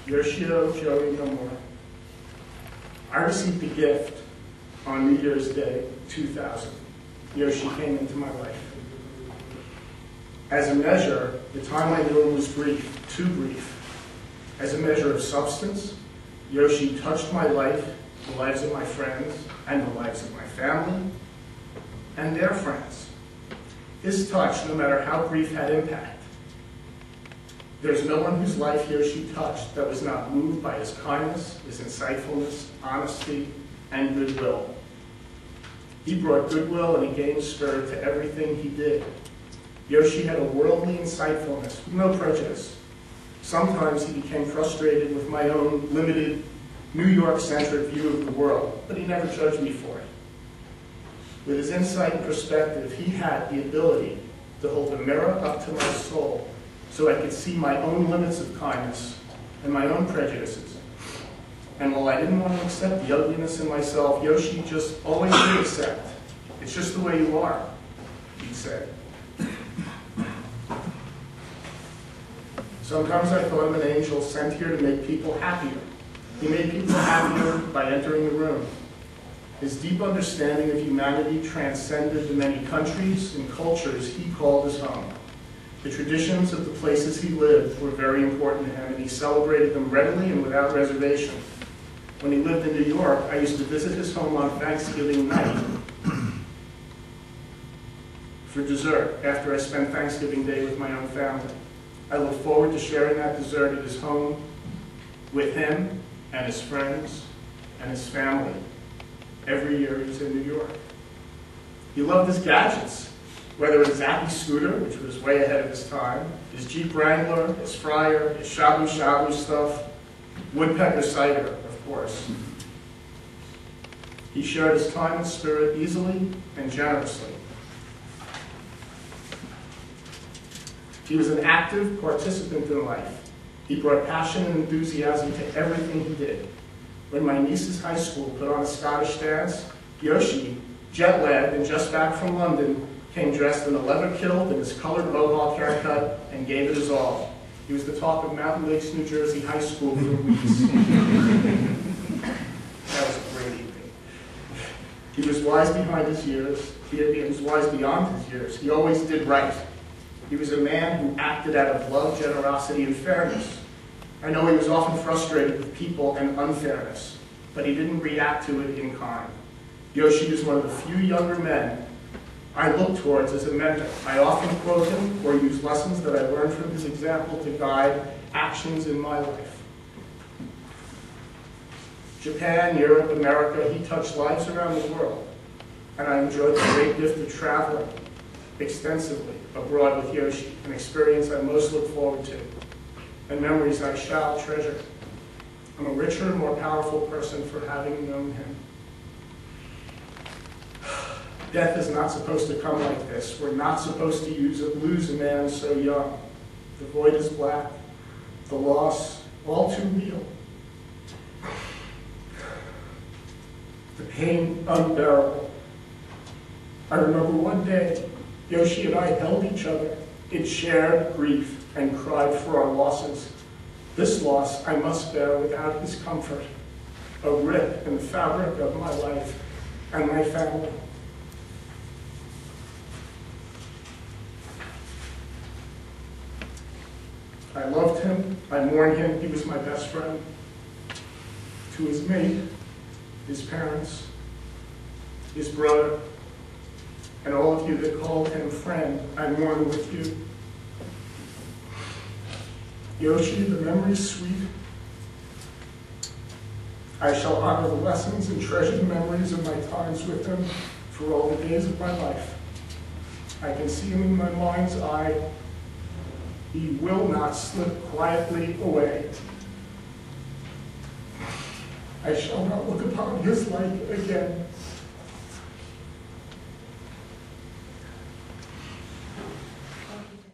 Yoshio, Joey, Nomura. I received a gift on New Year's Day, 2000. Yoshi came into my life. As a measure, the time I knew him was brief, too brief. As a measure of substance, Yoshi touched my life, the lives of my friends, and the lives of my family, and their friends. His touch, no matter how brief, had impact. There's no one whose life Yoshi touched that was not moved by his kindness, his insightfulness, honesty, and goodwill. He brought goodwill and a game spirit to everything he did. Yoshi had a worldly insightfulness, no prejudice. Sometimes he became frustrated with my own limited, New York-centric view of the world, but he never judged me for it. With his insight and perspective, he had the ability to hold a mirror up to my soul so I could see my own limits of kindness and my own prejudices. And while I didn't want to accept the ugliness in myself, Yoshi just always did accept. It's just the way you are, he'd say. Sometimes I thought him an angel sent here to make people happier. He made people happier by entering the room. His deep understanding of humanity transcended the many countries and cultures he called his home. The traditions of the places he lived were very important to him, and he celebrated them readily and without reservation. When he lived in New York, I used to visit his home on Thanksgiving night for dessert after I spent Thanksgiving Day with my own family. I look forward to sharing that dessert at his home with him and his friends and his family every year he was in New York. He loved his gadgets, whether it was Zappy scooter, which was way ahead of his time, his Jeep Wrangler, his Fryer, his shabu shabu stuff, woodpecker cider, of course. He shared his time and spirit easily and generously. He was an active participant in life. He brought passion and enthusiasm to everything he did. When my niece's high school put on a Scottish dance, Yoshi, jet-lagged and just back from London, came dressed in a leather kilt and his colored mohawk haircut and gave it his all. He was the talk of Mountain Lakes, New Jersey high school for weeks. That was a great evening. He was wise behind his years. He was wise beyond his years. He always did right. He was a man who acted out of love, generosity, and fairness. I know he was often frustrated with people and unfairness, but he didn't react to it in kind. Yoshi is one of the few younger men I look towards as a mentor. I often quote him or use lessons that I learned from his example to guide actions in my life. Japan, Europe, America, he touched lives around the world, and I enjoyed the great gift of traveling extensively abroad with Yoshi, an experience I most look forward to, and memories I shall treasure. I'm a richer, more powerful person for having known him. Death is not supposed to come like this. We're not supposed to lose a man so young. The void is black, the loss all too real. The pain unbearable. I remember one day, Yoshi and I held each other in shared grief and cried for our losses. This loss I must bear without his comfort, a rip in the fabric of my life and my family. I loved him, I mourned him, he was my best friend. To his mate, his parents, his brother, and all of you that called him friend, I mourn with you. Yoshi, the memory's sweet. I shall honor the lessons and treasure the memories of my times with him for all the days of my life. I can see him in my mind's eye. He will not slip quietly away. I shall not look upon his light again.